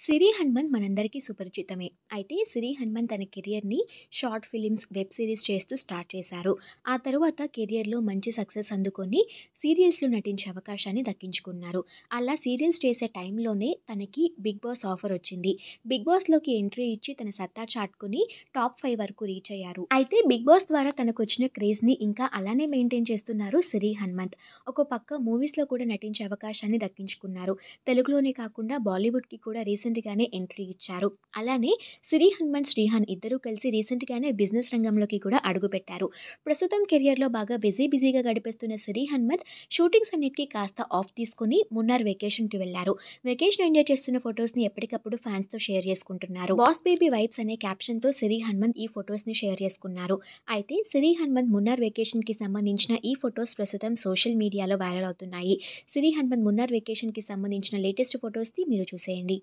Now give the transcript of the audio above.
సిరి హనుమంత్ మనందరికీ సుపరిచితమే. అయితే సిరి హనుమంత్ తన కెరియర్‌ని షార్ట్ ఫిల్మ్స్, వెబ్ సీరీస్ చేస్తూ స్టార్ట్ చేశారు. ఆ తరువాత కెరియర్‌లో మంచి సక్సెస్ అందుకొని సీరియల్స్‌లో నటించే అవకాశాన్ని దక్కించుకున్నారు. అలా సీరియల్స్ చేసే టైంలోనే తనకి 'బిగ్ బాస్' ఆఫర్ వచ్చింది. 'బిగ్ బాస్'లోకి ఎంట్రీ ఇచ్చి తన సత్తా చాటుకొని టాప్ 5 వరకు రీచ్ అయ్యారు. అయితే 'బిగ్ బాస్' ద్వారా తనకొచ్చిన క్రేజ్‌ని ఇంకా అలానే మెయింటైన్ చేస్తున్నారు సిరి హనుమంత్. ఒక పక్క మూవీస్‌లో కూడా నటించే అవకాశాన్ని దక్కించుకున్నారు. తెలుగులోనే కాకుండా బాలీవుడ్‌కి కూడా రీసెంట్‌గానే ఎంట్రీ ఇచ్చారు. అలానే సిరి హనుమంత్, శ్రీహాన్ ఇద్దరూ కలిసి రీసెంట్‌గానే బిజినెస్ రంగంలోకి కూడా అడుగుపెట్టారు. ప్రస్తుతం కెరియర్‌లో బాగా బిజీగా గడిపేస్తున్న సిరి హనుమంత్ షూటింగ్స్ అన్నిటికి కాస్త ఆఫ్ తీసుకొని మున్నార్ వెకేషన్‌కి వెళ్లారు. వెకేషన్ ఎంజాయ్ చేస్తున్న ఫోటోస్‌ని ఎప్పటికప్పుడు ఫ్యాన్స్‌తో షేర్ చేసుకుంటున్నారు. బాస్ బేబీ వైబ్స్ అనే క్యాప్షన్‌తో సిరి హనుమంత్ ఈ ఫోటోస్‌ని షేర్ చేసుకున్నారు. అయితే సిరి హనుమంత్ మున్నార్ వెకేషన్‌కి సంబంధించిన ఈ ఫోటోస్ ప్రస్తుతం సోషల్ మీడియాలో వైరల్ అవుతున్నాయి. సిరి హనుమంత్ మున్నార్ వెకేషన్‌కి సంబంధించిన లేటెస్ట్ ఫోటోస్‌ని మీరు చూసేయండి.